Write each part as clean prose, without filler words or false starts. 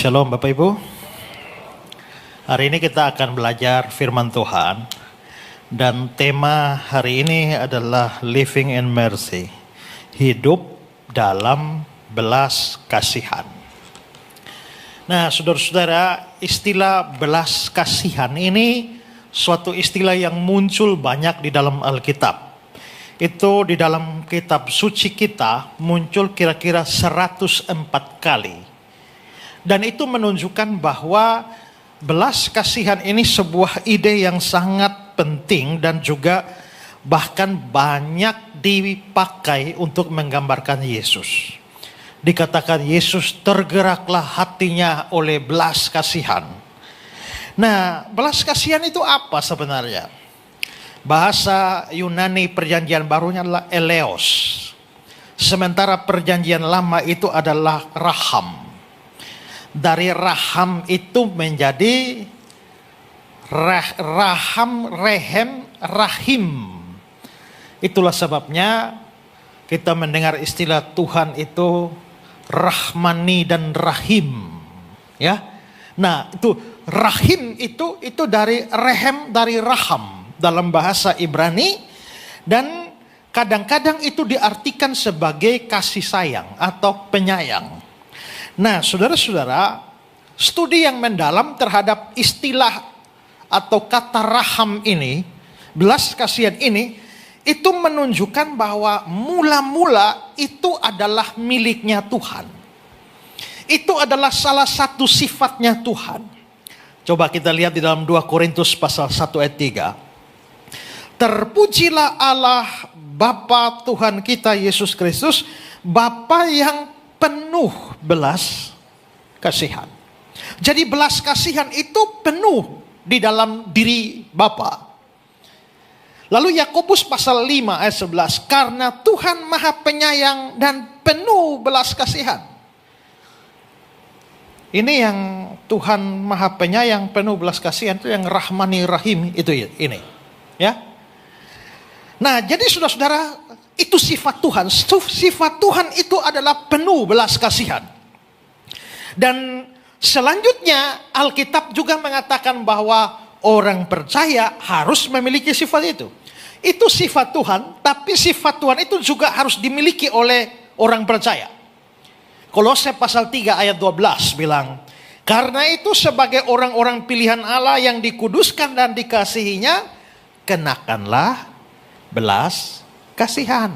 Shalom Bapak Ibu. Hari ini kita akan belajar firman Tuhan. Dan tema hari ini adalah Living in Mercy. Hidup dalam belas kasihan. Nah saudara-saudara, istilah belas kasihan ini suatu istilah yang muncul banyak di dalam Alkitab. Itu di dalam kitab suci kita muncul kira-kira 104 kali. Dan itu menunjukkan bahwa belas kasihan ini sebuah ide yang sangat penting dan juga bahkan banyak dipakai untuk menggambarkan Yesus. Dikatakan Yesus tergeraklah hatinya oleh belas kasihan. Nah, belas kasihan itu apa sebenarnya? Bahasa Yunani perjanjian barunya adalah eleos. Sementara perjanjian lama itu adalah raham. Dari raham itu menjadi rahim. Itulah sebabnya kita mendengar istilah Tuhan itu rahmani dan rahim. Ya. Nah, itu rahim itu dari rehem, dari raham dalam bahasa Ibrani, dan kadang-kadang itu diartikan sebagai kasih sayang atau penyayang. Nah, saudara-saudara, studi yang mendalam terhadap istilah atau kata raham ini, belas kasihan ini, itu menunjukkan bahwa mula-mula itu adalah miliknya Tuhan. Itu adalah salah satu sifatnya Tuhan. Coba kita lihat di dalam 2 Korintus pasal 1 ayat 3. Terpujilah Allah Bapa Tuhan kita Yesus Kristus, Bapa yang penuh belas kasihan. Jadi belas kasihan itu penuh di dalam diri Bapa. Lalu Yakobus pasal 5 ayat 11, karena Tuhan Maha Penyayang dan penuh belas kasihan. Ini yang Tuhan Maha Penyayang, penuh belas kasihan, itu yang Rahmani Rahim itu ini. Ya. Nah, jadi saudara-saudara, itu sifat Tuhan. Sifat Tuhan itu adalah penuh belas kasihan. Dan selanjutnya Alkitab juga mengatakan bahwa orang percaya harus memiliki sifat itu. Itu sifat Tuhan, tapi sifat Tuhan itu juga harus dimiliki oleh orang percaya. Kolose pasal 3 ayat 12 bilang, karena itu sebagai orang-orang pilihan Allah yang dikuduskan dan dikasihinya, kenakanlah belas kasihan.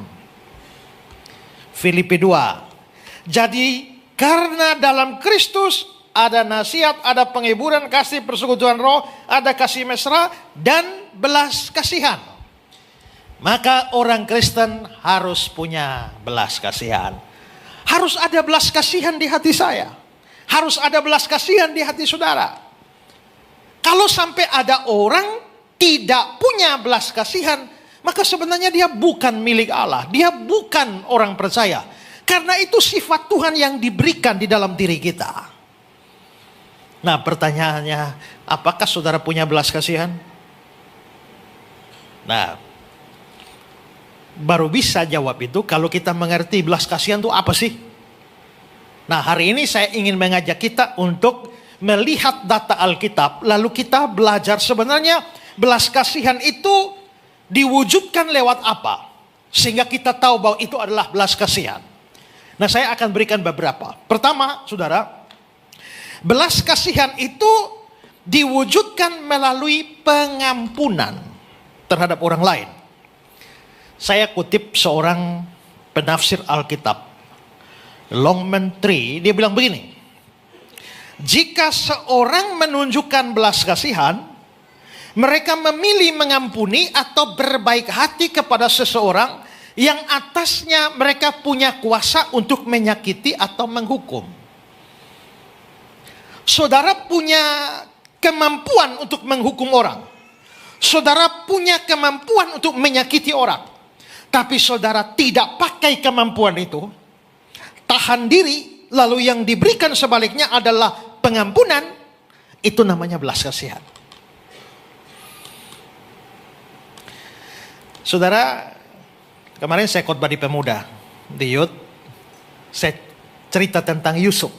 Filipi 2. Jadi karena dalam Kristus ada nasihat, ada penghiburan, kasih persekutuan roh, ada kasih mesra dan belas kasihan. Maka orang Kristen harus punya belas kasihan. Harus ada belas kasihan di hati saya. Harus ada belas kasihan di hati saudara. Kalau sampai ada orang tidak punya belas kasihan, maka sebenarnya dia bukan milik Allah. Dia bukan orang percaya. Karena itu sifat Tuhan yang diberikan di dalam diri kita. Nah, pertanyaannya, apakah saudara punya belas kasihan? Nah, baru bisa jawab itu kalau kita mengerti belas kasihan itu apa sih? Nah, hari ini saya ingin mengajak kita untuk melihat data Alkitab. Lalu kita belajar sebenarnya belas kasihan itu diwujudkan lewat apa? Sehingga kita tahu bahwa itu adalah belas kasihan. Nah, saya akan berikan beberapa. Pertama, saudara, belas kasihan itu diwujudkan melalui pengampunan terhadap orang lain. Saya kutip seorang penafsir Alkitab, Longman Tree, dia bilang begini. Jika seorang menunjukkan belas kasihan, mereka memilih mengampuni atau berbaik hati kepada seseorang yang atasnya mereka punya kuasa untuk menyakiti atau menghukum. Saudara punya kemampuan untuk menghukum orang. Saudara punya kemampuan untuk menyakiti orang. Tapi saudara tidak pakai kemampuan itu. Tahan diri, lalu yang diberikan sebaliknya adalah pengampunan. Itu namanya belas kasihan. Saudara, kemarin saya khotbah di pemuda, di youth, saya cerita tentang Yusuf.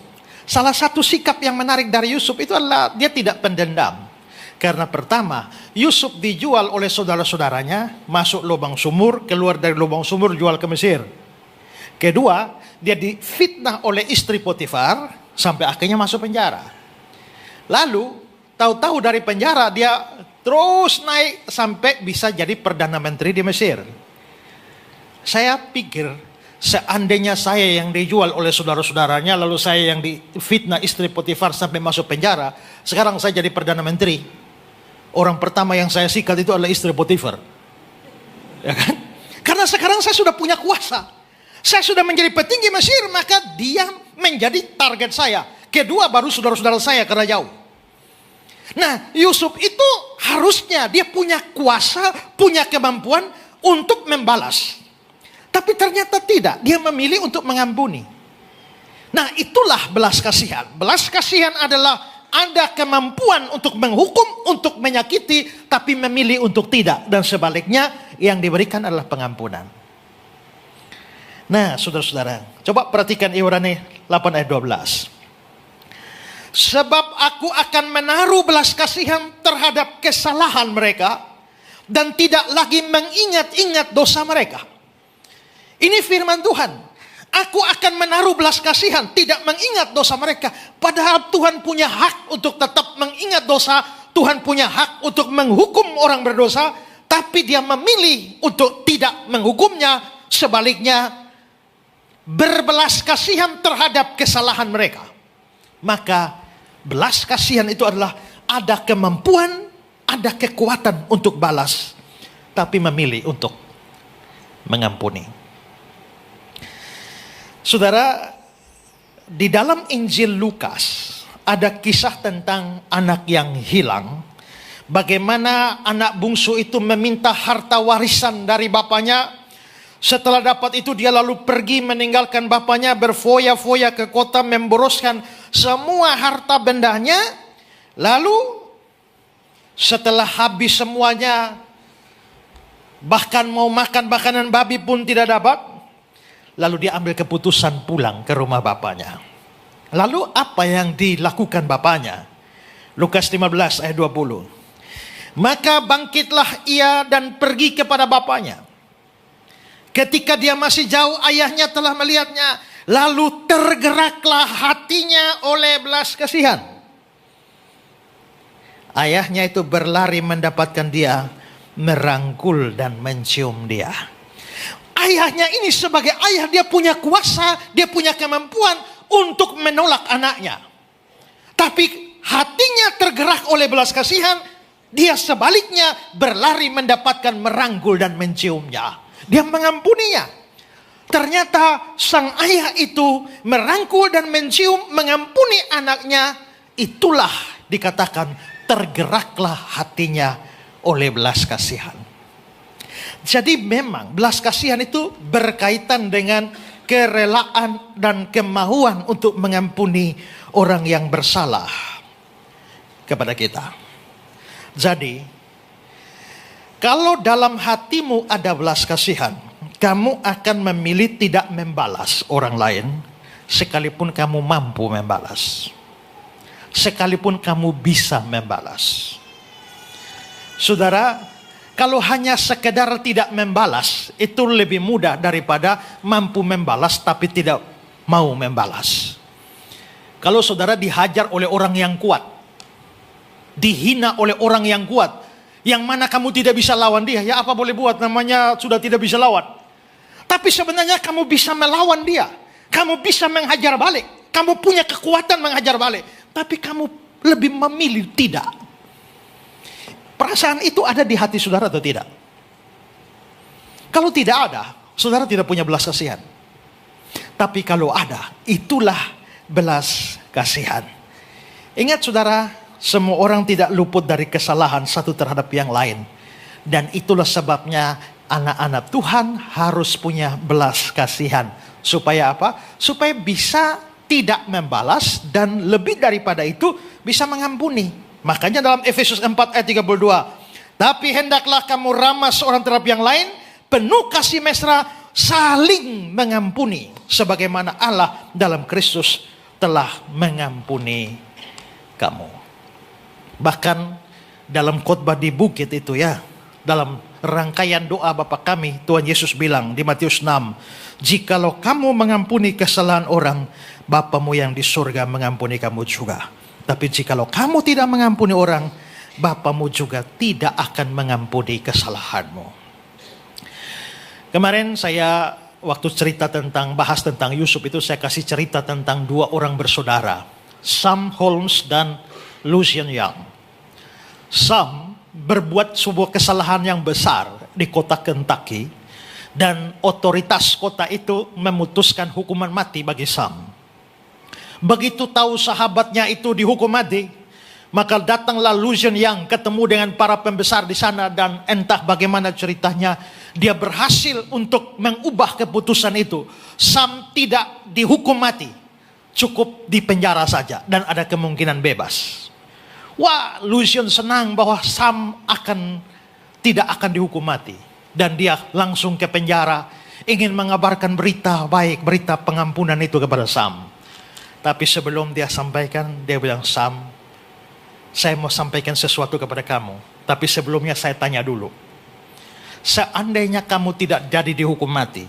Salah satu sikap yang menarik dari Yusuf itu adalah dia tidak pendendam. Karena pertama, Yusuf dijual oleh saudara-saudaranya, masuk lubang sumur, keluar dari lubang sumur, jual ke Mesir. Kedua, dia difitnah oleh istri Potifar, sampai akhirnya masuk penjara. Lalu, tahu-tahu dari penjara, dia terus naik sampai bisa jadi Perdana Menteri di Mesir. Saya pikir, seandainya saya yang dijual oleh saudara-saudaranya, lalu saya yang difitnah istri Potifar sampai masuk penjara, sekarang saya jadi Perdana Menteri. Orang pertama yang saya sikat itu adalah istri Potifar. Ya kan? Karena sekarang saya sudah punya kuasa. Saya sudah menjadi petinggi Mesir, maka dia menjadi target saya. Kedua baru saudara-saudara saya karena jauh. Nah, Yusuf itu harusnya dia punya kuasa, punya kemampuan untuk membalas. Tapi ternyata tidak, dia memilih untuk mengampuni. Nah, itulah belas kasihan. Belas kasihan adalah ada kemampuan untuk menghukum, untuk menyakiti, tapi memilih untuk tidak. Dan sebaliknya, yang diberikan adalah pengampunan. Nah, saudara-saudara, coba perhatikan Ibrani 8 ayat 12. Sebab aku akan menaruh belas kasihan terhadap kesalahan mereka, dan tidak lagi mengingat-ingat dosa mereka. Ini firman Tuhan. Aku akan menaruh belas kasihan, tidak mengingat dosa mereka. Padahal Tuhan punya hak untuk tetap mengingat dosa. Tuhan punya hak untuk menghukum orang berdosa. Tapi dia memilih untuk tidak menghukumnya. Sebaliknya, berbelas kasihan terhadap kesalahan mereka. Maka, belas kasihan itu adalah ada kemampuan, ada kekuatan untuk balas. Tapi memilih untuk mengampuni. Saudara, di dalam Injil Lukas ada kisah tentang anak yang hilang. Bagaimana anak bungsu itu meminta harta warisan dari bapaknya. Setelah dapat itu dia lalu pergi meninggalkan bapaknya, berfoya-foya ke kota, memboroskan semua harta bendanya. Lalu setelah habis semuanya, bahkan mau makan makanan babi pun tidak dapat. Lalu dia ambil keputusan pulang ke rumah bapaknya. Lalu apa yang dilakukan bapaknya? Lukas 15 ayat 20. Maka bangkitlah ia dan pergi kepada bapaknya. Ketika dia masih jauh, ayahnya telah melihatnya. Lalu tergeraklah hatinya oleh belas kasihan. Ayahnya itu berlari mendapatkan dia, merangkul dan mencium dia. Ayahnya ini sebagai ayah, dia punya kuasa, dia punya kemampuan untuk menolak anaknya. Tapi hatinya tergerak oleh belas kasihan, dia sebaliknya berlari mendapatkan merangkul dan menciumnya. Dia mengampuninya. Ternyata sang ayah itu merangkul dan mencium, mengampuni anaknya. Itulah dikatakan tergeraklah hatinya oleh belas kasihan. Jadi memang belas kasihan itu berkaitan dengan kerelaan dan kemauan untuk mengampuni orang yang bersalah kepada kita. Jadi, kalau dalam hatimu ada belas kasihan, kamu akan memilih tidak membalas orang lain, sekalipun kamu mampu membalas. Sekalipun kamu bisa membalas. Saudara, kalau hanya sekedar tidak membalas, itu lebih mudah daripada mampu membalas tapi tidak mau membalas. Kalau saudara dihajar oleh orang yang kuat, dihina oleh orang yang kuat, yang mana kamu tidak bisa lawan dia, ya apa boleh buat, namanya sudah tidak bisa lawan. Tapi sebenarnya kamu bisa melawan dia, kamu bisa menghajar balik, kamu punya kekuatan menghajar balik, tapi kamu lebih memilih tidak. Perasaan itu ada di hati saudara atau tidak? Kalau tidak ada, saudara tidak punya belas kasihan. Tapi kalau ada, itulah belas kasihan. Ingat saudara, semua orang tidak luput dari kesalahan satu terhadap yang lain. Dan itulah sebabnya anak-anak Tuhan harus punya belas kasihan. Supaya apa? Supaya bisa tidak membalas dan lebih daripada itu bisa mengampuni. Makanya dalam Efesus 4 ayat 32. Tapi hendaklah kamu ramah seorang terhadap yang lain, penuh kasih mesra, saling mengampuni. Sebagaimana Allah dalam Kristus telah mengampuni kamu. Bahkan dalam khotbah di bukit itu ya, dalam rangkaian doa Bapa kami, Tuhan Yesus bilang di Matius 6, jikalau kamu mengampuni kesalahan orang, Bapamu yang di surga mengampuni kamu juga. Tapi jikalau kamu tidak mengampuni orang, Bapamu juga tidak akan mengampuni kesalahanmu. Kemarin saya waktu bahas tentang Yusuf itu, saya kasih cerita tentang dua orang bersaudara, Sam Holmes dan Lucien Young. Sam berbuat sebuah kesalahan yang besar di kota Kentucky, dan otoritas kota itu memutuskan hukuman mati bagi Sam. Begitu tahu sahabatnya itu dihukum mati, maka datanglah Lucien Young ketemu dengan para pembesar di sana, dan entah bagaimana ceritanya dia berhasil untuk mengubah keputusan itu. Sam tidak dihukum mati, cukup di penjara saja dan ada kemungkinan bebas. Wah, Lucien senang bahwa Sam tidak akan dihukum mati, dan dia langsung ke penjara ingin mengabarkan berita baik, berita pengampunan itu kepada Sam. Tapi sebelum dia sampaikan, dia bilang, Sam, saya mau sampaikan sesuatu kepada kamu. Tapi sebelumnya saya tanya dulu. Seandainya kamu tidak jadi dihukum mati,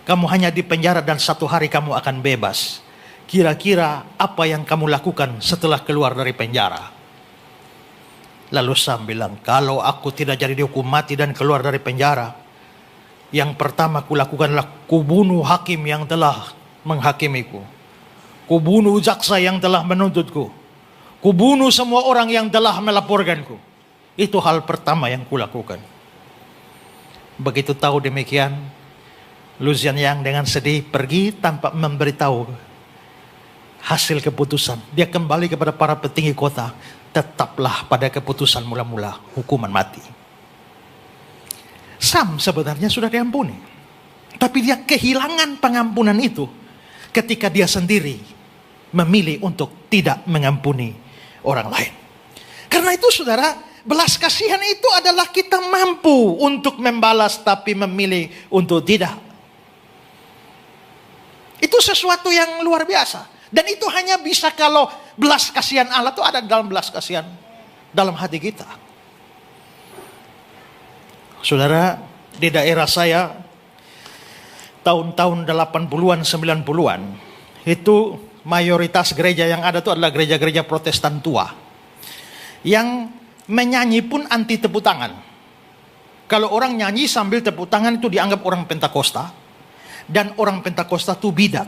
kamu hanya di penjara dan 1 hari kamu akan bebas. Kira-kira apa yang kamu lakukan setelah keluar dari penjara? Lalu Sam bilang, kalau aku tidak jadi dihukum mati dan keluar dari penjara, yang pertama kulakukan adalah kubunuh hakim yang telah menghakimiku, kubunuh jaksa yang telah menuntutku, kubunuh semua orang yang telah melaporkanku. Itu hal pertama yang kulakukan. Begitu tahu demikian, Lucien Young dengan sedih pergi tanpa memberitahu hasil keputusan. Dia kembali kepada para petinggi kota, tetaplah pada keputusan mula-mula, hukuman mati. Sam sebenarnya sudah diampuni, tapi dia kehilangan pengampunan itu ketika dia sendiri memilih untuk tidak mengampuni orang lain. Karena itu saudara, belas kasihan itu adalah kita mampu untuk membalas tapi memilih untuk tidak. Itu sesuatu yang luar biasa. Dan itu hanya bisa kalau belas kasihan Allah itu ada dalam belas kasihan dalam hati kita. Saudara, di daerah saya tahun-tahun 80-an, 90-an, itu mayoritas gereja yang ada itu adalah gereja-gereja Protestan tua. Yang menyanyi pun anti tepuk tangan. Kalau orang nyanyi sambil tepuk tangan itu dianggap orang Pentakosta. Dan orang Pentakosta itu bidat.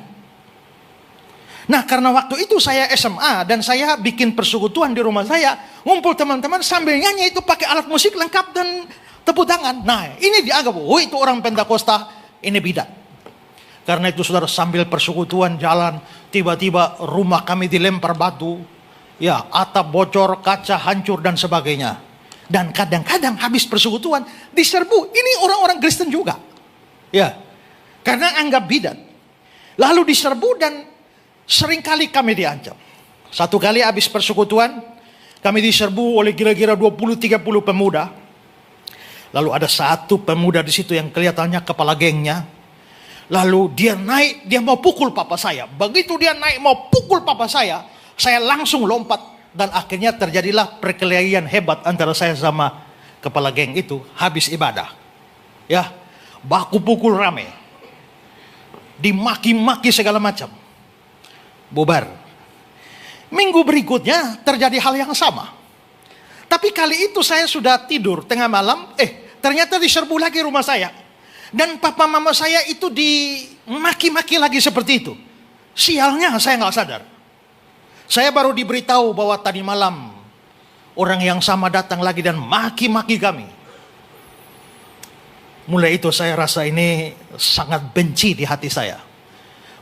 Nah, karena waktu itu saya SMA dan saya bikin persekutuan di rumah saya, ngumpul teman-teman sambil nyanyi itu pakai alat musik lengkap dan tepuk tangan. Nah, ini dianggap, oh itu orang Pentakosta, ini bidat. Karena itu saudara, sambil persekutuan jalan, tiba-tiba rumah kami dilempar batu, ya, atap bocor, kaca hancur dan sebagainya. Dan kadang-kadang habis persekutuan diserbu, ini orang-orang Kristen juga, ya, karena anggap bidat. Lalu diserbu dan seringkali kami diancam. Satu kali habis persekutuan, kami diserbu oleh kira-kira 20-30 pemuda. Lalu ada satu pemuda di situ yang kelihatannya kepala gengnya. Lalu dia naik, dia mau pukul papa saya. Begitu dia naik mau pukul papa saya langsung lompat. Dan akhirnya terjadilah perkelahian hebat antara saya sama kepala geng itu habis ibadah. Ya, baku pukul rame. Dimaki-maki segala macam. Bubar. Minggu berikutnya terjadi hal yang sama. Tapi kali itu saya sudah tidur tengah malam, ternyata diserbu lagi rumah saya. Dan papa mama saya itu dimaki-maki lagi seperti itu. Sialnya saya nggak sadar. Saya baru diberitahu bahwa tadi malam orang yang sama datang lagi dan maki-maki kami. Mulai itu saya rasa ini sangat benci di hati saya.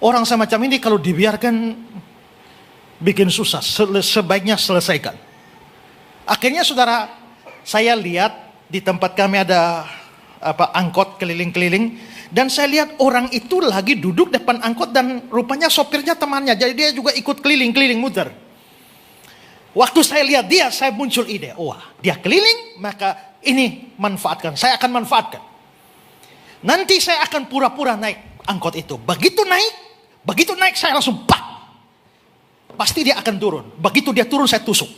Orang semacam ini kalau dibiarkan bikin susah, sebaiknya selesaikan. Akhirnya saudara, saya lihat di tempat kami ada angkot keliling-keliling, dan saya lihat orang itu lagi duduk depan angkot dan rupanya sopirnya temannya, jadi dia juga ikut keliling-keliling muter. Waktu saya lihat dia, saya muncul ide, wah dia keliling, maka ini manfaatkan, saya akan manfaatkan. Nanti saya akan pura-pura naik angkot itu. Begitu naik, Begitu naik saya langsung pak. Pasti dia akan turun. Begitu dia turun saya tusuk.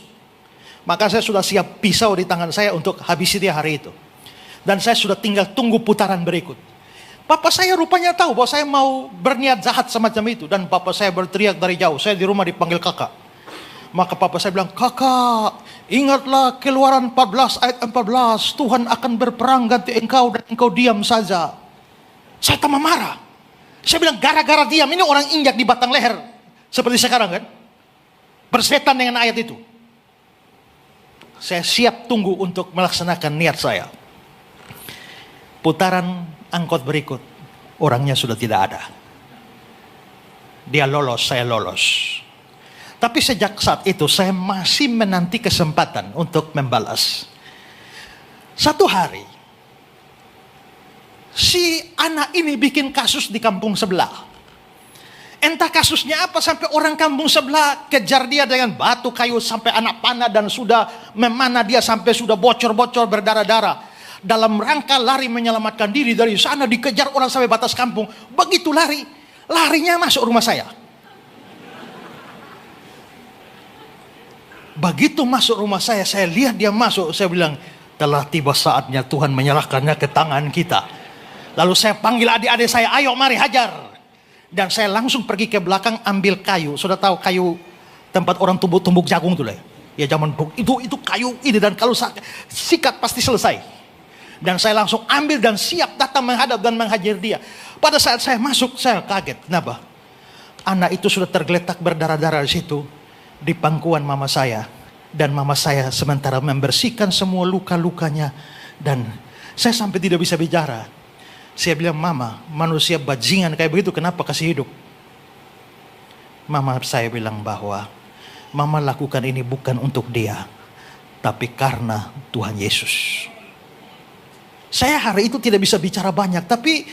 Maka saya sudah siap pisau di tangan saya untuk habisi dia hari itu. Dan saya sudah tinggal tunggu putaran berikut. Papa saya rupanya tahu bahwa saya mau berniat jahat semacam itu. Dan papa saya berteriak dari jauh. Saya di rumah dipanggil kakak. Maka papa saya bilang, kakak, ingatlah Keluaran 14 ayat 14. Tuhan akan berperang ganti engkau dan engkau diam saja. Saya tambah marah. Saya bilang, gara-gara diam, ini orang injak di batang leher. Seperti sekarang kan. Bersetan dengan ayat itu. Saya siap tunggu untuk melaksanakan niat saya. Putaran angkot berikut, orangnya sudah tidak ada. Dia lolos, saya lolos. Tapi sejak saat itu saya masih menanti kesempatan untuk membalas. Satu hari, si anak ini bikin kasus di kampung sebelah. Entah kasusnya apa sampai orang kampung sebelah kejar dia dengan batu kayu sampai anak panah dan sudah memanah dia sampai sudah bocor-bocor berdarah-darah. Dalam rangka lari menyelamatkan diri dari sana dikejar orang sampai batas kampung. Begitu lari, larinya masuk rumah saya. Begitu masuk rumah saya lihat dia masuk, saya bilang, telah tiba saatnya Tuhan menyerahkannya ke tangan kita. Lalu saya panggil adik-adik saya, ayo mari hajar. Dan saya langsung pergi ke belakang ambil kayu. Sudah tahu kayu tempat orang tumbuk jagung tuh lah. Ya zaman itu kayu ini, dan kalau sikat pasti selesai. Dan saya langsung ambil dan siap datang menghadap dan menghajar dia. Pada saat saya masuk, saya kaget. Kenapa? Anak itu sudah tergeletak berdarah-darah di situ, di pangkuan mama saya. Dan mama saya sementara membersihkan semua luka-lukanya. Dan saya sampai tidak bisa bicara. Saya bilang, mama, manusia bajingan kayak begitu kenapa kasih hidup? Mama saya bilang bahwa mama lakukan ini bukan untuk dia, tapi karena Tuhan Yesus. Saya hari itu tidak bisa bicara banyak, tapi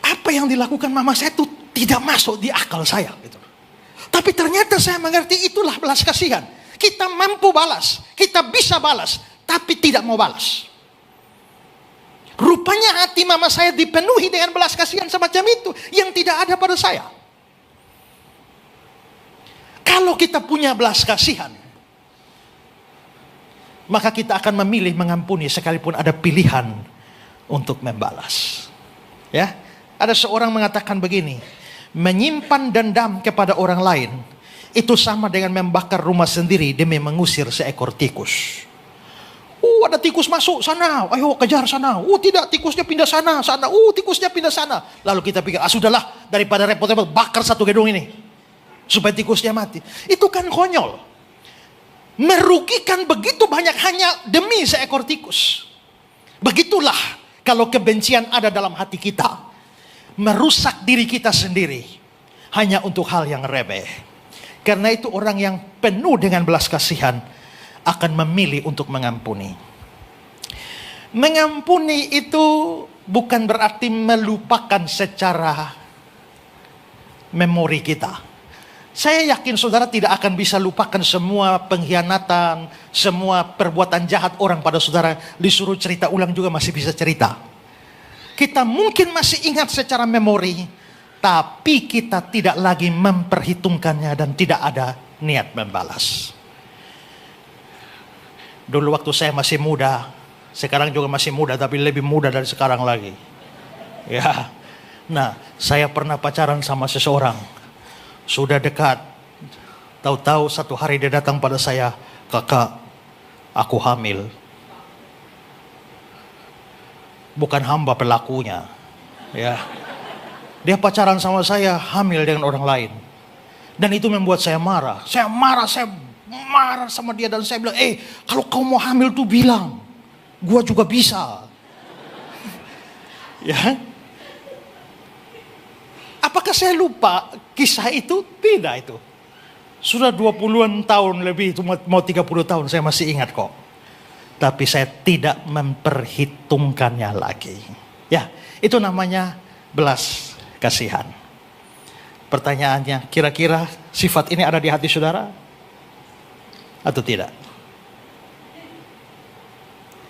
apa yang dilakukan mama saya itu tidak masuk di akal saya. Gitu. Tapi ternyata saya mengerti itulah belas kasihan. Kita mampu balas, kita bisa balas, tapi tidak mau balas. Rupanya hati mama saya dipenuhi dengan belas kasihan semacam itu yang tidak ada pada saya. Kalau kita punya belas kasihan, maka kita akan memilih mengampuni sekalipun ada pilihan untuk membalas. Ya, ada seorang mengatakan begini, menyimpan dendam kepada orang lain itu sama dengan membakar rumah sendiri demi mengusir seekor tikus. Ada tikus masuk sana, ayo kejar sana. Tidak, tikusnya pindah sana. Tikusnya pindah sana. Lalu kita pikir, sudahlah, daripada repot-repot bakar satu gedung ini supaya tikusnya mati. Itu kan konyol. Merugikan begitu banyak hanya demi seekor tikus. Begitulah kalau kebencian ada dalam hati kita, merusak diri kita sendiri hanya untuk hal yang remeh. Karena itu orang yang penuh dengan belas kasihan akan memilih untuk mengampuni. Mengampuni itu bukan berarti melupakan secara memori kita. Saya yakin saudara tidak akan bisa lupakan semua pengkhianatan, semua perbuatan jahat orang pada saudara. Disuruh cerita ulang juga masih bisa cerita. Kita mungkin masih ingat secara memori, tapi kita tidak lagi memperhitungkannya dan tidak ada niat membalas. Dulu waktu saya masih muda, sekarang juga masih muda tapi lebih muda dari sekarang lagi. Ya. Nah, saya pernah pacaran sama seseorang. Sudah dekat. Tahu-tahu satu hari dia datang pada saya, kakak, aku hamil. Bukan hamba pelakunya. Ya. Dia pacaran sama saya, hamil dengan orang lain. Dan itu membuat saya marah. Saya marah sama dia dan saya bilang, kalau kau mau hamil tuh bilang. Gua juga bisa. Ya. Apakah saya lupa kisah itu? Tidak itu. Sudah 20-an tahun lebih, mau 30 tahun saya masih ingat kok. Tapi saya tidak memperhitungkannya lagi. Ya, itu namanya belas kasihan. Pertanyaannya, kira-kira sifat ini ada di hati saudara? Atau tidak?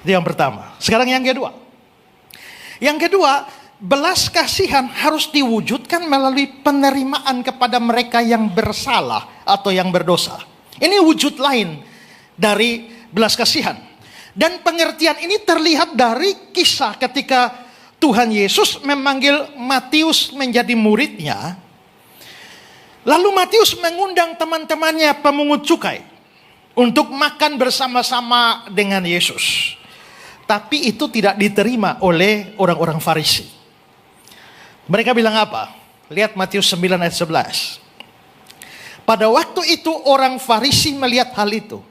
Itu yang pertama. Sekarang yang kedua. Yang kedua, belas kasihan harus diwujudkan melalui penerimaan kepada mereka yang bersalah atau yang berdosa. Ini wujud lain dari belas kasihan. Dan pengertian ini terlihat dari kisah ketika Tuhan Yesus memanggil Matius menjadi muridnya. Lalu Matius mengundang teman-temannya pemungut cukai untuk makan bersama-sama dengan Yesus. Tapi itu tidak diterima oleh orang-orang Farisi. Mereka bilang apa? Lihat Matius 9 ayat 11. Pada waktu itu orang Farisi melihat hal itu.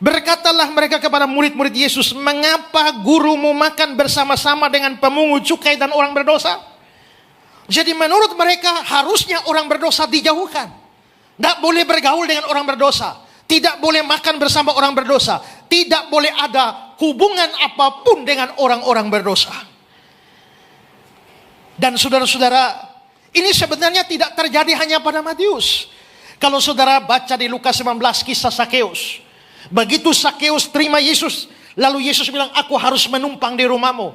Berkatalah mereka kepada murid-murid Yesus, mengapa gurumu makan bersama-sama dengan pemungut cukai dan orang berdosa? Jadi menurut mereka harusnya orang berdosa dijauhkan. Tidak boleh bergaul dengan orang berdosa. Tidak boleh makan bersama orang berdosa. Tidak boleh ada hubungan apapun dengan orang-orang berdosa. Dan saudara-saudara, ini sebenarnya tidak terjadi hanya pada Matius. Kalau saudara baca di Lukas 19 kisah Sakeus. Begitu Sakeus terima Yesus, lalu Yesus bilang, aku harus menumpang di rumahmu.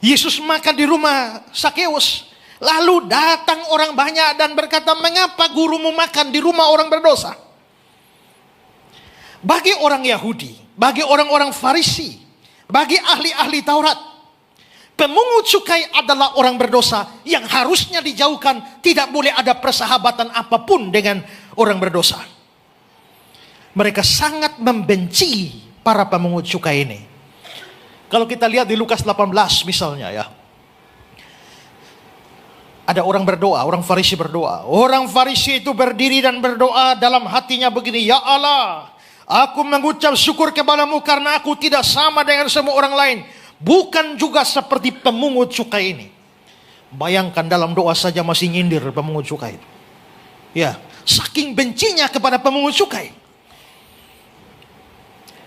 Yesus makan di rumah Sakeus. Lalu datang orang banyak dan berkata, mengapa gurumu makan di rumah orang berdosa? Bagi orang Yahudi, bagi orang-orang Farisi, bagi ahli-ahli Taurat, pemungut cukai adalah orang berdosa yang harusnya dijauhkan. Tidak boleh ada persahabatan apapun dengan orang berdosa. Mereka sangat membenci para pemungut cukai ini. Kalau kita lihat di Lukas 18 misalnya ya. Ada orang berdoa, orang Farisi berdoa. Orang Farisi itu berdiri dan berdoa dalam hatinya begini, ya Allah, aku mengucap syukur kepadamu karena aku tidak sama dengan semua orang lain. Bukan juga seperti pemungut cukai ini. Bayangkan dalam doa saja masih nyindir pemungut cukai. Ya, saking bencinya kepada pemungut cukai.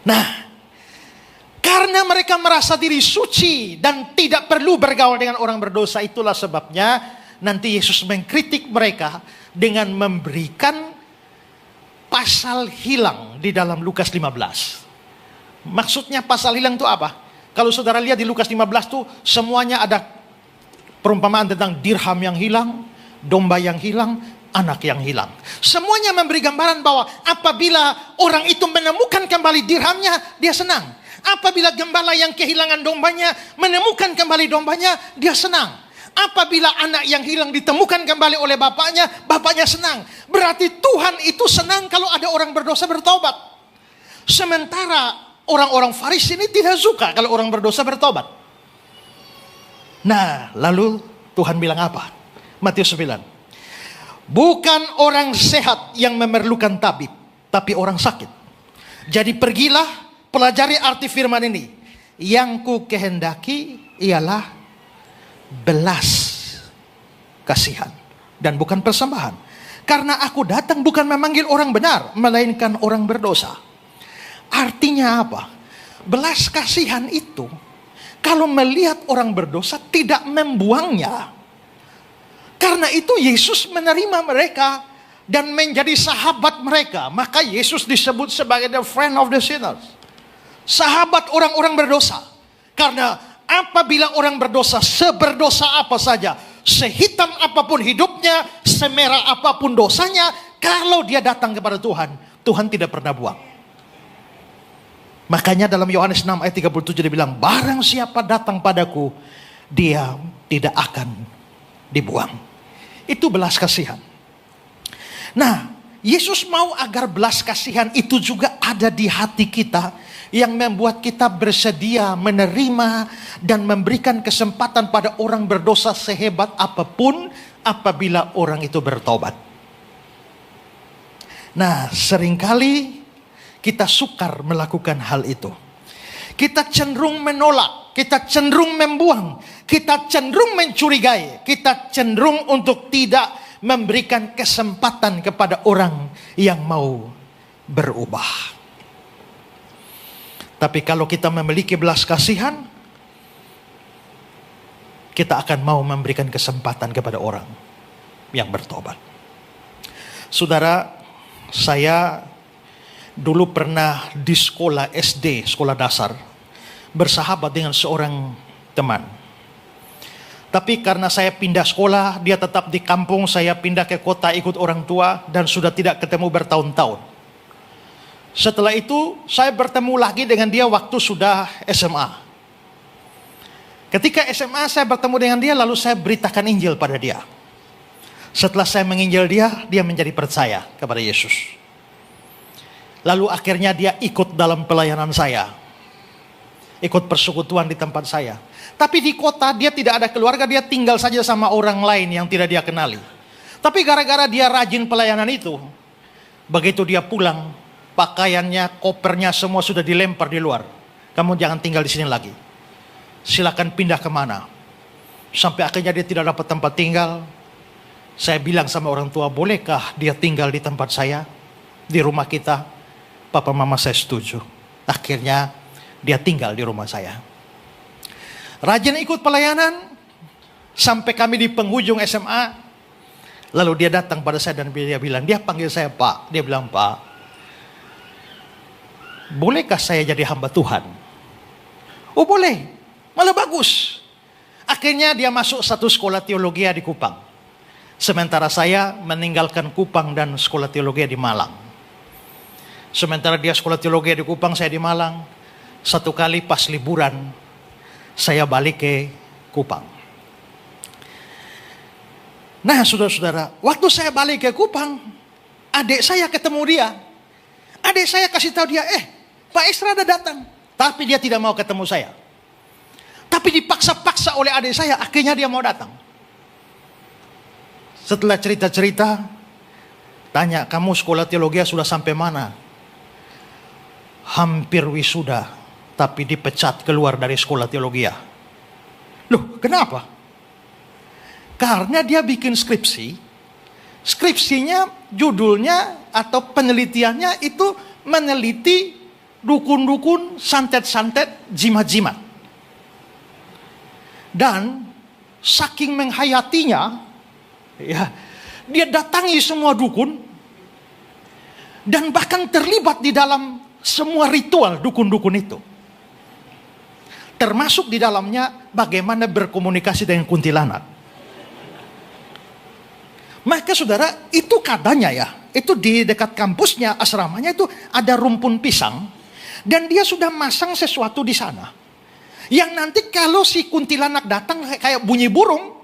Nah, karena mereka merasa diri suci dan tidak perlu bergaul dengan orang berdosa, itulah sebabnya nanti Yesus mengkritik mereka dengan memberikan pasal hilang di dalam Lukas 15. Maksudnya pasal hilang itu apa? Kalau saudara lihat di Lukas 15 tuh semuanya ada perumpamaan tentang dirham yang hilang, domba yang hilang, anak yang hilang. Semuanya memberi gambaran bahwa apabila orang itu menemukan kembali dirhamnya, dia senang. Apabila gembala yang kehilangan dombanya menemukan kembali dombanya, dia senang. Apabila anak yang hilang ditemukan kembali oleh bapaknya, bapaknya senang. Berarti Tuhan itu senang kalau ada orang berdosa bertobat. Sementara orang-orang Farisi ini tidak suka kalau orang berdosa bertobat. Nah, lalu Tuhan bilang apa? Matius 9. Bukan orang sehat yang memerlukan tabib, tapi orang sakit. Jadi pergilah, pelajari arti firman ini. Yang ku kehendaki ialah belas kasihan dan bukan persembahan. Karena aku datang bukan memanggil orang benar, melainkan orang berdosa. Artinya apa? Belas kasihan itu, kalau melihat orang berdosa tidak membuangnya. Karena itu Yesus menerima mereka dan menjadi sahabat mereka. Maka Yesus disebut sebagai the friend of the sinners. Sahabat orang-orang berdosa. Karena apabila orang berdosa, seberdosa apa saja, sehitam apapun hidupnya, semerah apapun dosanya, kalau dia datang kepada Tuhan, Tuhan tidak pernah buang. Makanya dalam Yohanes 6 ayat 37 dia bilang, barang siapa datang padaku, dia tidak akan dibuang. Itu belas kasihan. Nah, Yesus mau agar belas kasihan itu juga ada di hati kita, yang membuat kita bersedia menerima dan memberikan kesempatan pada orang berdosa sehebat apapun apabila orang itu bertobat. Nah, seringkali kita sukar melakukan hal itu. Kita cenderung menolak, kita cenderung membuang, kita cenderung mencurigai, kita cenderung untuk tidak memberikan kesempatan kepada orang yang mau berubah. Tapi kalau kita memiliki belas kasihan, kita akan mau memberikan kesempatan kepada orang yang bertobat. Saudara, saya dulu pernah di sekolah SD, sekolah dasar, bersahabat dengan seorang teman. Tapi karena saya pindah sekolah, dia tetap di kampung, saya pindah ke kota ikut orang tua, dan sudah tidak ketemu bertahun-tahun. Setelah itu, saya bertemu lagi dengan dia waktu sudah SMA. Ketika SMA saya bertemu dengan dia, lalu saya beritakan Injil pada dia. Setelah saya menginjil dia, dia menjadi percaya kepada Yesus. Lalu akhirnya dia ikut dalam pelayanan saya. Ikut persekutuan di tempat saya. Tapi di kota dia tidak ada keluarga, dia tinggal saja sama orang lain yang tidak dia kenali. Tapi gara-gara dia rajin pelayanan itu, begitu dia pulang, pakaiannya, kopernya semua sudah dilempar di luar. Kamu jangan tinggal di sini lagi. Silakan pindah kemana. Sampai akhirnya dia tidak dapat tempat tinggal. Saya bilang sama orang tua, bolehkah dia tinggal di tempat saya? Di rumah kita? Papa mama saya setuju. Akhirnya dia tinggal di rumah saya. Rajin ikut pelayanan sampai kami di penghujung SMA. Lalu dia datang pada saya dan dia bilang, dia panggil saya Pak. Dia bilang, Pak, bolehkah saya jadi hamba Tuhan? Oh boleh, malah bagus. Akhirnya dia masuk satu sekolah teologi di Kupang. Sementara saya meninggalkan Kupang dan sekolah teologi di Malang. Sementara dia sekolah teologi di Kupang, saya di Malang. Satu kali pas liburan, saya balik ke Kupang. Nah saudara-saudara, waktu saya balik ke Kupang, adik saya ketemu dia. Adik saya kasih tahu dia, Pak Esra ada datang. Tapi dia tidak mau ketemu saya. Tapi dipaksa-paksa oleh adik saya, akhirnya dia mau datang. Setelah cerita-cerita, tanya, kamu sekolah teologi sudah sampai mana? Hampir wisuda, tapi dipecat keluar dari sekolah teologi. Loh, kenapa? Karena dia bikin skripsi. Skripsinya, judulnya atau penelitiannya itu meneliti dukun-dukun, santet-santet, jimat-jimat. Dan saking menghayatinya, ya, dia datangi semua dukun dan bahkan terlibat di dalam semua ritual dukun-dukun itu. Termasuk di dalamnya bagaimana berkomunikasi dengan kuntilanak. Maka saudara, itu katanya ya, itu di dekat kampusnya, asramanya itu ada rumpun pisang. Dan dia sudah masang sesuatu di sana. Yang nanti kalau si kuntilanak datang kayak bunyi burung,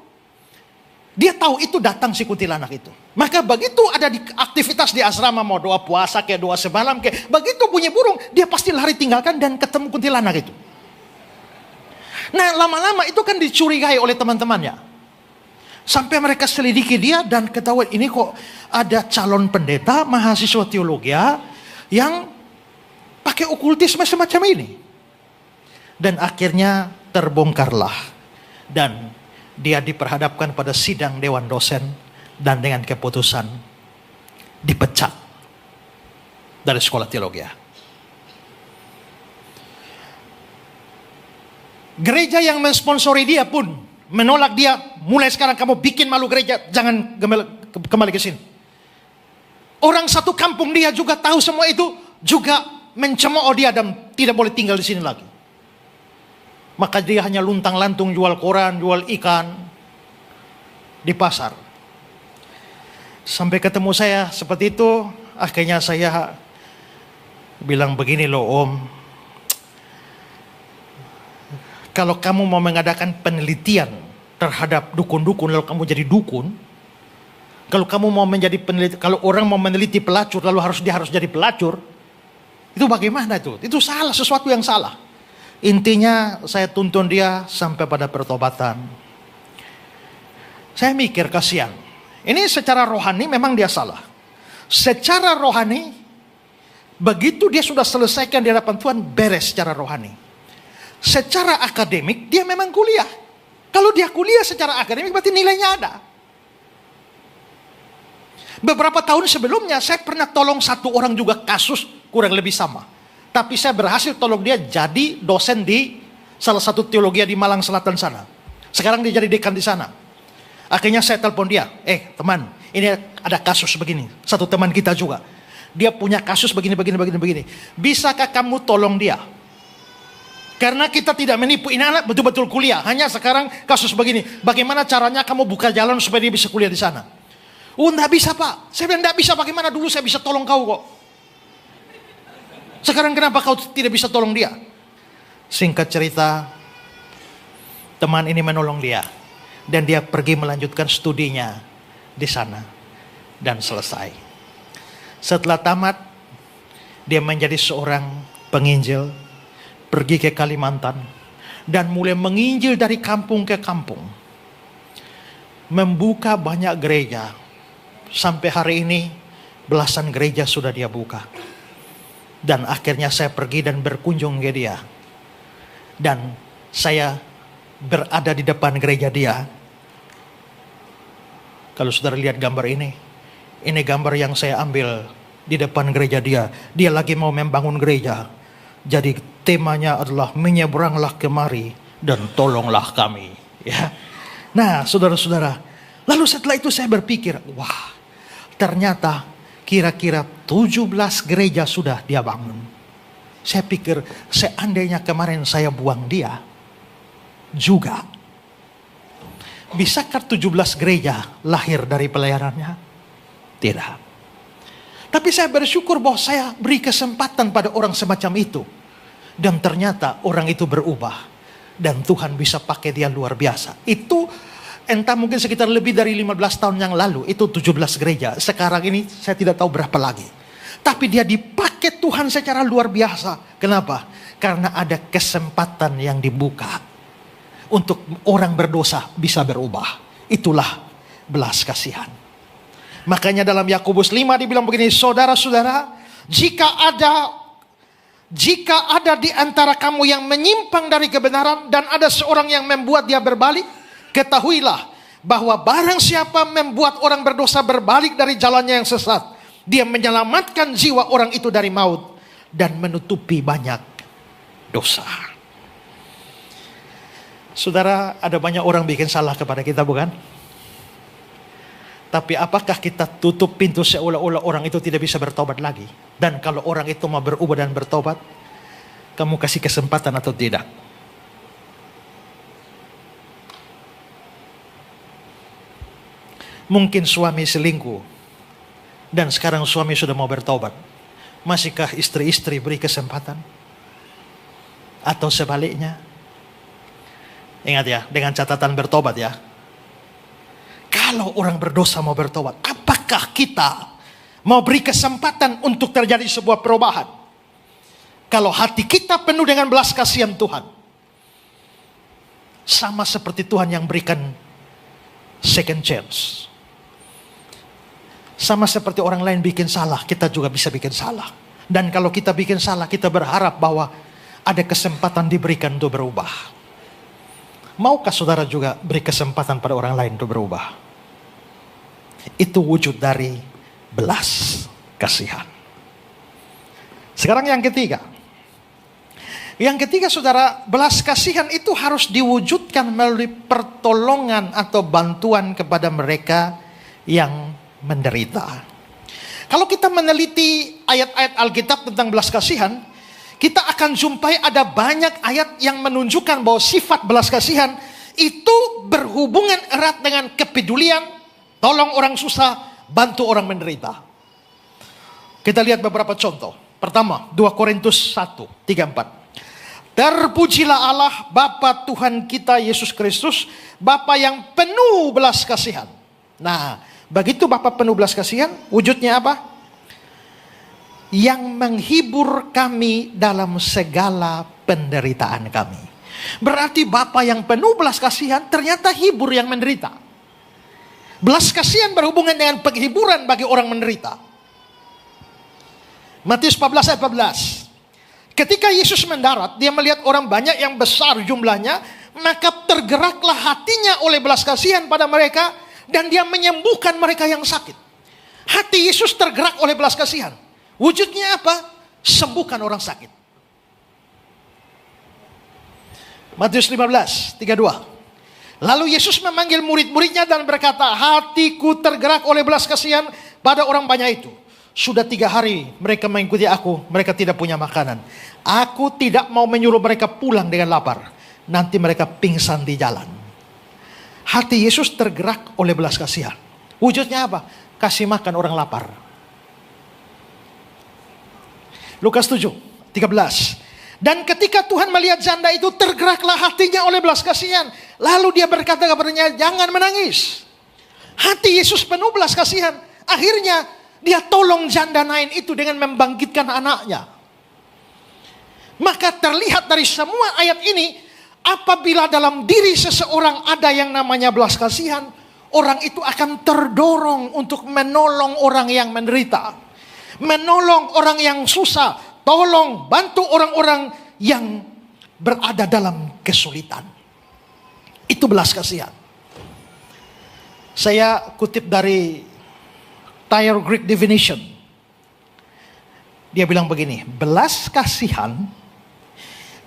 dia tahu itu datang si kuntilanak itu. Maka begitu ada di aktivitas di asrama, mau doa puasa kayak doa semalam kayak, begitu bunyi burung, dia pasti lari tinggalkan dan ketemu kuntilanak itu. Nah lama-lama itu kan dicurigai oleh teman-temannya. Sampai mereka selidiki dia dan ketahuan ini kok ada calon pendeta mahasiswa teologi yang pakai okultisme semacam ini. Dan akhirnya terbongkarlah. Dan dia diperhadapkan pada sidang dewan dosen dan dengan keputusan dipecat dari sekolah teologi. Gereja yang mensponsori dia pun menolak dia. Mulai sekarang kamu bikin malu gereja, jangan kembali ke sini. Orang satu kampung dia juga tahu semua itu, juga mencemooh dia dan tidak boleh tinggal di sini lagi. Maka dia hanya luntang-lantung jual koran, jual ikan di pasar. Sampai ketemu saya seperti itu, akhirnya saya bilang begini loh Om. Kalau kamu mau mengadakan penelitian terhadap dukun-dukun, lalu kamu jadi dukun. Kalau kamu mau menjadi peneliti, kalau orang mau meneliti pelacur, lalu dia harus jadi pelacur. Itu bagaimana itu? Itu salah, sesuatu yang salah. Intinya saya tuntun dia sampai pada pertobatan. Saya mikir kasihan. Ini secara rohani memang dia salah. Secara rohani, begitu dia sudah selesaikan di hadapan Tuhan, beres secara rohani. Secara akademik dia memang kuliah. Kalau dia kuliah secara akademik berarti nilainya ada. Beberapa tahun sebelumnya saya pernah tolong satu orang juga kasus kurang lebih sama. Tapi saya berhasil tolong dia jadi dosen di salah satu teologi di Malang Selatan sana. Sekarang dia jadi dekan di sana. Akhirnya saya telepon dia, teman, ini ada kasus begini. Satu teman kita juga. Dia punya kasus begini. Bisakah kamu tolong dia? Karena kita tidak menipu. Ini anak betul-betul kuliah. Hanya sekarang kasus begini. Bagaimana caranya kamu buka jalan supaya dia bisa kuliah di sana? Oh, enggak bisa Pak. Saya bilang enggak bisa. Bagaimana dulu saya bisa tolong kau kok. Sekarang kenapa kau tidak bisa tolong dia? Singkat cerita, teman ini menolong dia. Dan dia pergi melanjutkan studinya di sana. Dan selesai. Setelah tamat, dia menjadi seorang penginjil. Pergi ke Kalimantan. Dan mulai menginjil dari kampung ke kampung. Membuka banyak gereja. Sampai hari ini belasan gereja sudah dia buka. Dan akhirnya saya pergi dan berkunjung ke dia. Dan saya berada di depan gereja dia. Kalau saudara lihat gambar ini gambar yang saya ambil di depan gereja dia. Dia lagi mau membangun gereja. Jadi temanya adalah menyeberanglah kemari dan tolonglah kami. Ya. Nah, saudara-saudara, lalu setelah itu saya berpikir, wah, ternyata kira-kira 17 gereja sudah dia bangun. Saya pikir, seandainya kemarin saya buang dia juga, bisakah 17 gereja lahir dari pelayanannya? Tidak. Tapi saya bersyukur bahwa saya beri kesempatan pada orang semacam itu. Dan ternyata orang itu berubah. Dan Tuhan bisa pakai dia luar biasa. Itu entah mungkin sekitar lebih dari 15 tahun yang lalu. Itu 17 gereja. Sekarang ini saya tidak tahu berapa lagi. Tapi dia dipakai Tuhan secara luar biasa. Kenapa? Karena ada kesempatan yang dibuka. Untuk orang berdosa bisa berubah. Itulah belas kasihan. Makanya dalam Yakobus 5 dibilang begini, saudara-saudara, jika ada di antara kamu yang menyimpang dari kebenaran dan ada seorang yang membuat dia berbalik, ketahuilah bahwa barang siapa membuat orang berdosa berbalik dari jalannya yang sesat, dia menyelamatkan jiwa orang itu dari maut dan menutupi banyak dosa. Saudara, ada banyak orang bikin salah kepada kita, bukan? Tapi apakah kita tutup pintu seolah-olah orang itu tidak bisa bertobat lagi? Dan kalau orang itu mau berubah dan bertobat, kamu kasih kesempatan atau tidak? Mungkin suami selingkuh, dan sekarang suami sudah mau bertobat. Masihkah istri-istri beri kesempatan? Atau sebaliknya? Ingat ya, dengan catatan bertobat ya. Kalau orang berdosa mau bertobat, apakah kita mau beri kesempatan untuk terjadi sebuah perubahan? Kalau hati kita penuh dengan belas kasihan Tuhan, sama seperti Tuhan yang berikan second chance. Sama seperti orang lain bikin salah, kita juga bisa bikin salah. Dan kalau kita bikin salah, kita berharap bahwa ada kesempatan diberikan untuk berubah. Maukah saudara juga beri kesempatan pada orang lain untuk berubah? Itu wujud dari belas kasihan. Sekarang yang ketiga. Yang ketiga saudara, belas kasihan itu harus diwujudkan melalui pertolongan atau bantuan kepada mereka yang menderita. Kalau kita meneliti ayat-ayat Alkitab tentang belas kasihan, kita akan jumpai ada banyak ayat yang menunjukkan bahwa sifat belas kasihan itu berhubungan erat dengan kepedulian, tolong orang susah, bantu orang menderita. Kita lihat beberapa contoh. Pertama, 2 Korintus 1:3-4. Terpujilah Allah Bapa Tuhan kita Yesus Kristus, Bapa yang penuh belas kasihan. Nah, begitu Bapa penuh belas kasihan, wujudnya apa? Yang menghibur kami dalam segala penderitaan kami. Berarti Bapa yang penuh belas kasihan ternyata hibur yang menderita. Belas kasihan berhubungan dengan penghiburan bagi orang menderita. Matius 14 ayat 14. Ketika Yesus mendarat, dia melihat orang banyak yang besar jumlahnya, maka tergeraklah hatinya oleh belas kasihan pada mereka dan dia menyembuhkan mereka yang sakit. Hati Yesus tergerak oleh belas kasihan. Wujudnya apa? Sembuhkan orang sakit. Matius 15:32. Lalu Yesus memanggil murid-muridnya dan berkata, hatiku tergerak oleh belas kasihan pada orang banyak itu. Sudah 3 hari mereka mengikuti aku, mereka tidak punya makanan. Aku tidak mau menyuruh mereka pulang dengan lapar. Nanti mereka pingsan di jalan. Hati Yesus tergerak oleh belas kasihan. Wujudnya apa? Kasih makan orang lapar. Lukas 7:13. Dan ketika Tuhan melihat janda itu, tergeraklah hatinya oleh belas kasihan. Lalu dia berkata kepadanya, jangan menangis. Hati Yesus penuh belas kasihan. Akhirnya dia tolong janda lain itu dengan membangkitkan anaknya. Maka terlihat dari semua ayat ini, apabila dalam diri seseorang ada yang namanya belas kasihan, orang itu akan terdorong untuk menolong orang yang menderita, menolong orang yang susah, tolong bantu orang-orang yang berada dalam kesulitan. Itu belas kasihan. Saya kutip dari Thayer Greek Definition. Dia bilang begini, belas kasihan,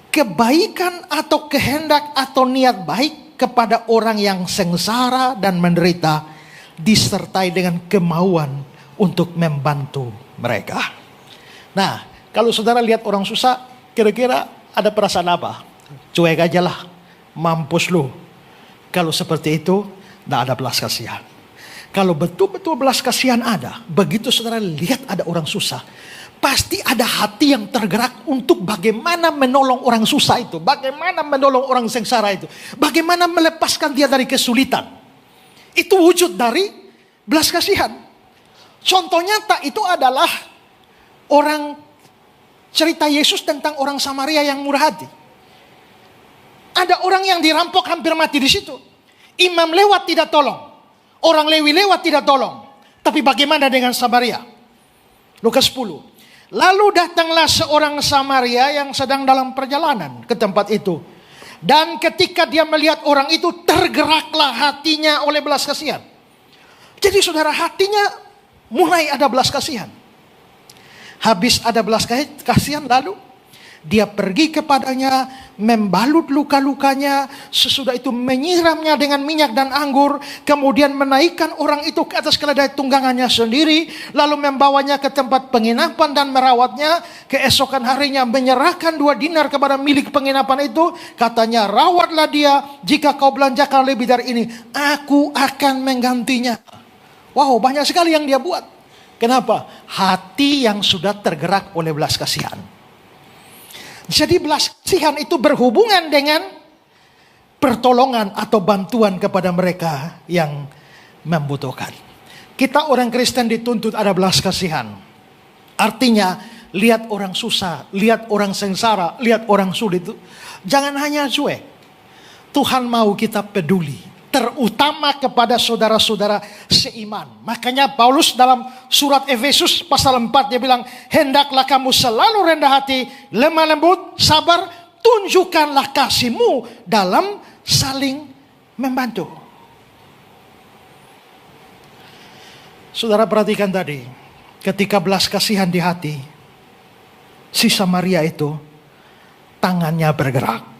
kebaikan atau kehendak atau niat baik kepada orang yang sengsara dan menderita, disertai dengan kemauan untuk membantu mereka. Nah, kalau saudara lihat orang susah, kira-kira ada perasaan apa? Cuek aja lah, mampus lu. Kalau seperti itu, tidak ada belas kasihan. Kalau betul-betul belas kasihan ada, begitu saudara lihat ada orang susah, pasti ada hati yang tergerak untuk bagaimana menolong orang susah itu, bagaimana menolong orang sengsara itu, bagaimana melepaskan dia dari kesulitan. Itu wujud dari belas kasihan. Contoh nyata itu adalah orang cerita Yesus tentang orang Samaria yang murah hati. Ada orang yang dirampok hampir mati di situ. Imam lewat tidak tolong. Orang Lewi lewat tidak tolong. Tapi bagaimana dengan Samaria? Lukas 10. Lalu datanglah seorang Samaria yang sedang dalam perjalanan ke tempat itu. Dan ketika dia melihat orang itu, tergeraklah hatinya oleh belas kasihan. Jadi saudara, hatinya mulai ada belas kasihan. Habis ada belas kasihan, lalu dia pergi kepadanya, membalut luka-lukanya, sesudah itu menyiramnya dengan minyak dan anggur, kemudian menaikkan orang itu ke atas keledai tunggangannya sendiri, lalu membawanya ke tempat penginapan dan merawatnya. Keesokan harinya menyerahkan 2 dinar kepada milik penginapan itu, katanya, rawatlah dia, jika kau belanjakan lebih dari ini, aku akan menggantinya. Wow, banyak sekali yang dia buat. Kenapa? Hati yang sudah tergerak oleh belas kasihan. Jadi belas kasihan itu berhubungan dengan pertolongan atau bantuan kepada mereka yang membutuhkan. Kita orang Kristen dituntut ada belas kasihan. Artinya, lihat orang susah, lihat orang sengsara, lihat orang sulit. Jangan hanya cuek. Tuhan mau kita peduli. Terutama kepada saudara-saudara seiman. Makanya Paulus dalam surat Efesus pasal 4 dia bilang, hendaklah kamu selalu rendah hati, lemah lembut, sabar, tunjukkanlah kasihmu dalam saling membantu. Saudara perhatikan tadi, ketika belas kasihan di hati, si Samaria itu tangannya bergerak.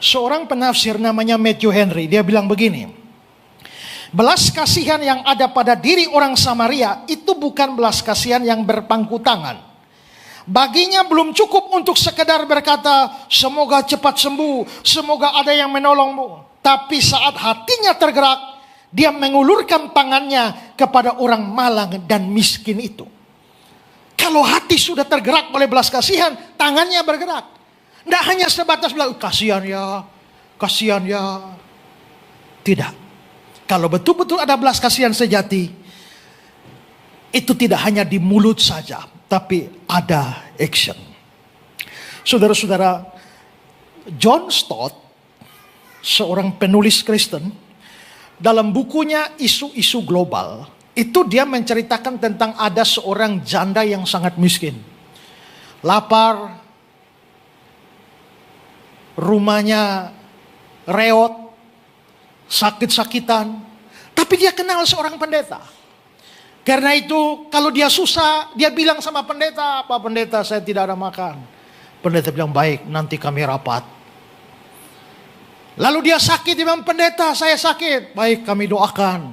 Seorang penafsir namanya Matthew Henry, dia bilang begini, belas kasihan yang ada pada diri orang Samaria itu bukan belas kasihan yang berpangku tangan. Baginya belum cukup untuk sekedar berkata, semoga cepat sembuh, semoga ada yang menolongmu. Tapi saat hatinya tergerak, dia mengulurkan tangannya kepada orang malang dan miskin itu. Kalau hati sudah tergerak oleh belas kasihan, tangannya bergerak. Tidak hanya sebatas bilang, kasihan ya. Tidak. Kalau betul-betul ada belas kasihan sejati, itu tidak hanya di mulut saja, tapi ada action. Saudara-saudara, John Stott, seorang penulis Kristen, dalam bukunya Isu-isu Global, itu dia menceritakan tentang ada seorang janda yang sangat miskin. Lapar, rumahnya reot, sakit-sakitan. Tapi dia kenal seorang pendeta. Karena itu kalau dia susah, dia bilang sama pendeta, Pak Pendeta, saya tidak ada makan. Pendeta bilang, baik, nanti kami rapat. Lalu dia sakit, dia bilang, pendeta saya sakit. Baik, kami doakan.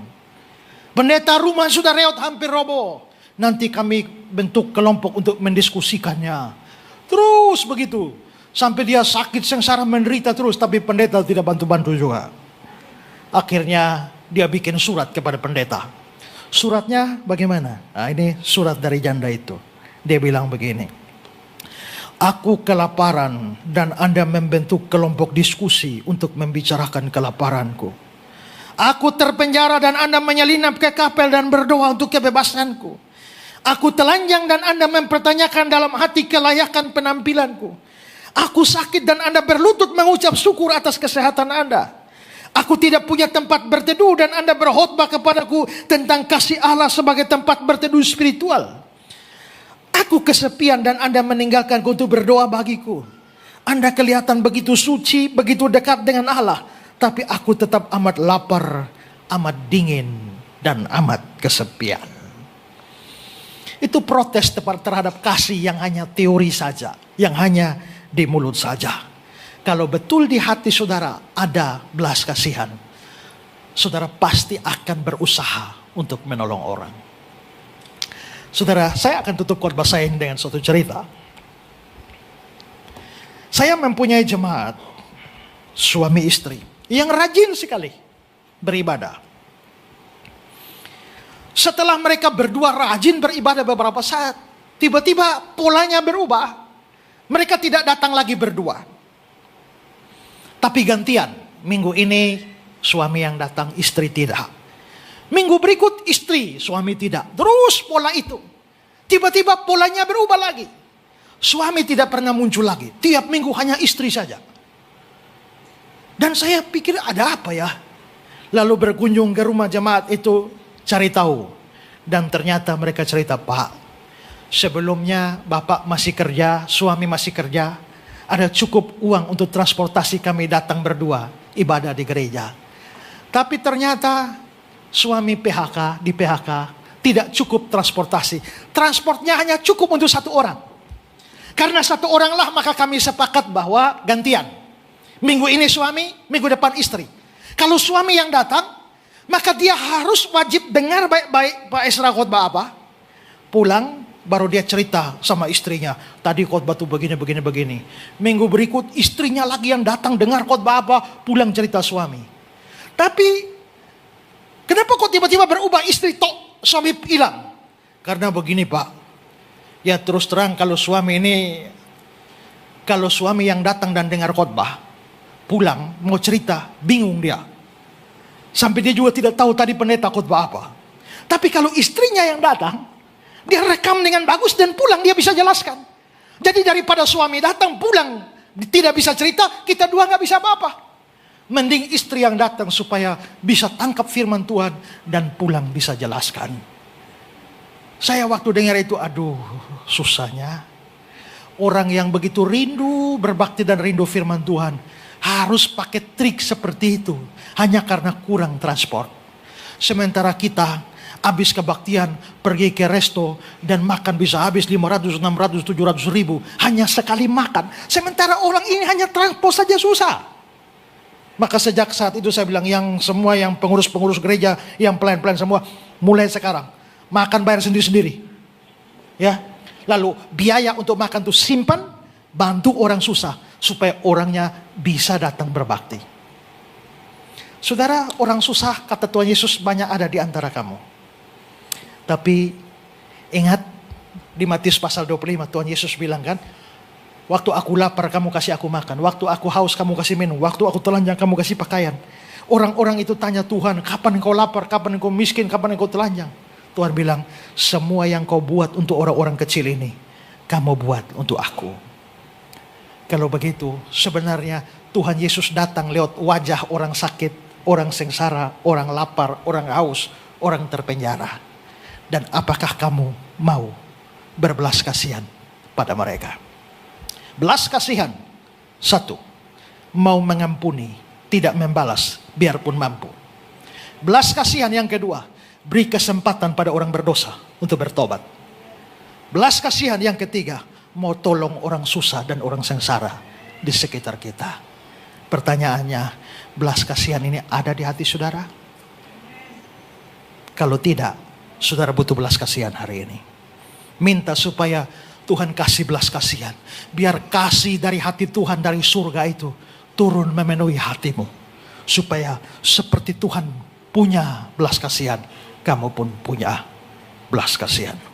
Pendeta, rumah sudah reot, hampir roboh. Nanti kami bentuk kelompok untuk mendiskusikannya. Terus begitu. Sampai dia sakit, sengsara, menderita terus. Tapi pendeta tidak bantu-bantu juga. Akhirnya dia bikin surat kepada pendeta. Suratnya bagaimana? Nah, ini surat dari janda itu. Dia bilang begini. Aku kelaparan dan Anda membentuk kelompok diskusi untuk membicarakan kelaparanku. Aku terpenjara dan Anda menyelinap ke kapel dan berdoa untuk kebebasanku. Aku telanjang dan Anda mempertanyakan dalam hati kelayakan penampilanku. Aku sakit dan Anda berlutut mengucap syukur atas kesehatan Anda. Aku tidak punya tempat berteduh dan Anda berkhotbah kepadaku tentang kasih Allah sebagai tempat berteduh spiritual. Aku kesepian dan Anda meninggalkanku untuk berdoa bagiku. Anda kelihatan begitu suci, begitu dekat dengan Allah. Tapi aku tetap amat lapar, amat dingin, dan amat kesepian. Itu protes terhadap kasih yang hanya teori saja. Yang hanya di mulut saja. Kalau betul di hati saudara ada belas kasihan, saudara pasti akan berusaha untuk menolong orang. Saudara, saya akan tutup khotbah saya ini dengan suatu cerita. Saya mempunyai jemaat suami istri yang rajin sekali beribadah. Setelah mereka berdua rajin beribadah beberapa saat, tiba-tiba polanya berubah. Mereka tidak datang lagi berdua, tapi gantian. Minggu ini suami yang datang, istri tidak. Minggu berikut istri, suami tidak. Terus pola itu. Tiba-tiba polanya berubah lagi. Suami tidak pernah muncul lagi. Tiap minggu hanya istri saja. Dan saya pikir ada apa ya? Lalu berkunjung ke rumah jemaat itu, cari tahu. Dan ternyata mereka cerita, Pak, sebelumnya bapak masih kerja, suami masih kerja. Ada cukup uang untuk transportasi kami datang berdua ibadah di gereja. Tapi ternyata suami PHK, di PHK tidak cukup transportasi. Transportnya hanya cukup untuk satu orang. Karena satu orang lah maka kami sepakat bahwa gantian. Minggu ini suami, minggu depan istri. Kalau suami yang datang, maka dia harus wajib dengar baik-baik Pak Esra khotbah apa. Pulang baru dia cerita sama istrinya. Tadi khotbah tuh begini. Minggu berikut istrinya lagi yang datang dengar khotbah apa. Pulang cerita suami. Tapi kenapa kok tiba-tiba berubah istri tok suami hilang? Karena begini Pak. Ya terus terang kalau suami yang datang dan dengar khotbah, pulang mau cerita bingung dia. Sampai dia juga tidak tahu tadi pendeta khotbah apa. Tapi kalau istrinya yang datang, dia rekam dengan bagus dan pulang dia bisa jelaskan. Jadi daripada suami datang pulang tidak bisa cerita, kita dua nggak bisa apa-apa. Mending istri yang datang supaya bisa tangkap firman Tuhan dan pulang bisa jelaskan. Saya waktu dengar itu, aduh susahnya. Orang yang begitu rindu berbakti dan rindu firman Tuhan harus pakai trik seperti itu hanya karena kurang transport. Sementara kita habis kebaktian pergi ke resto dan makan bisa habis 500, 600, 700 ribu hanya sekali makan. Sementara orang ini hanya transport saja susah. Maka sejak saat itu saya bilang yang pengurus-pengurus gereja, yang pelayan-pelayan semua, mulai sekarang makan bayar sendiri-sendiri. Ya. Lalu biaya untuk makan itu simpan, bantu orang susah supaya orangnya bisa datang berbakti. Saudara, orang susah kata Tuhan Yesus banyak ada di antara kamu. Tapi ingat di Matius pasal 25 Tuhan Yesus bilang kan, waktu aku lapar kamu kasih aku makan, waktu aku haus kamu kasih minum, waktu aku telanjang kamu kasih pakaian. Orang-orang itu tanya Tuhan, kapan engkau lapar, kapan engkau miskin, kapan engkau telanjang. Tuhan bilang, semua yang kau buat untuk orang-orang kecil ini, kamu buat untuk aku. Kalau begitu, sebenarnya Tuhan Yesus datang lewat wajah orang sakit, orang sengsara, orang lapar, orang haus, orang terpenjara. Dan apakah kamu mau berbelas kasihan pada mereka? Belas kasihan, satu, mau mengampuni, tidak membalas, biarpun mampu. Belas kasihan yang kedua, beri kesempatan pada orang berdosa untuk bertobat. Belas kasihan yang ketiga, mau tolong orang susah dan orang sengsara di sekitar kita. Pertanyaannya, belas kasihan ini ada di hati saudara? Kalau tidak, Saudara butuh belas kasihan hari ini. Minta supaya Tuhan kasih belas kasihan. Biar kasih dari hati Tuhan dari surga itu turun memenuhi hatimu. Supaya seperti Tuhan punya belas kasihan, kamu pun punya belas kasihan.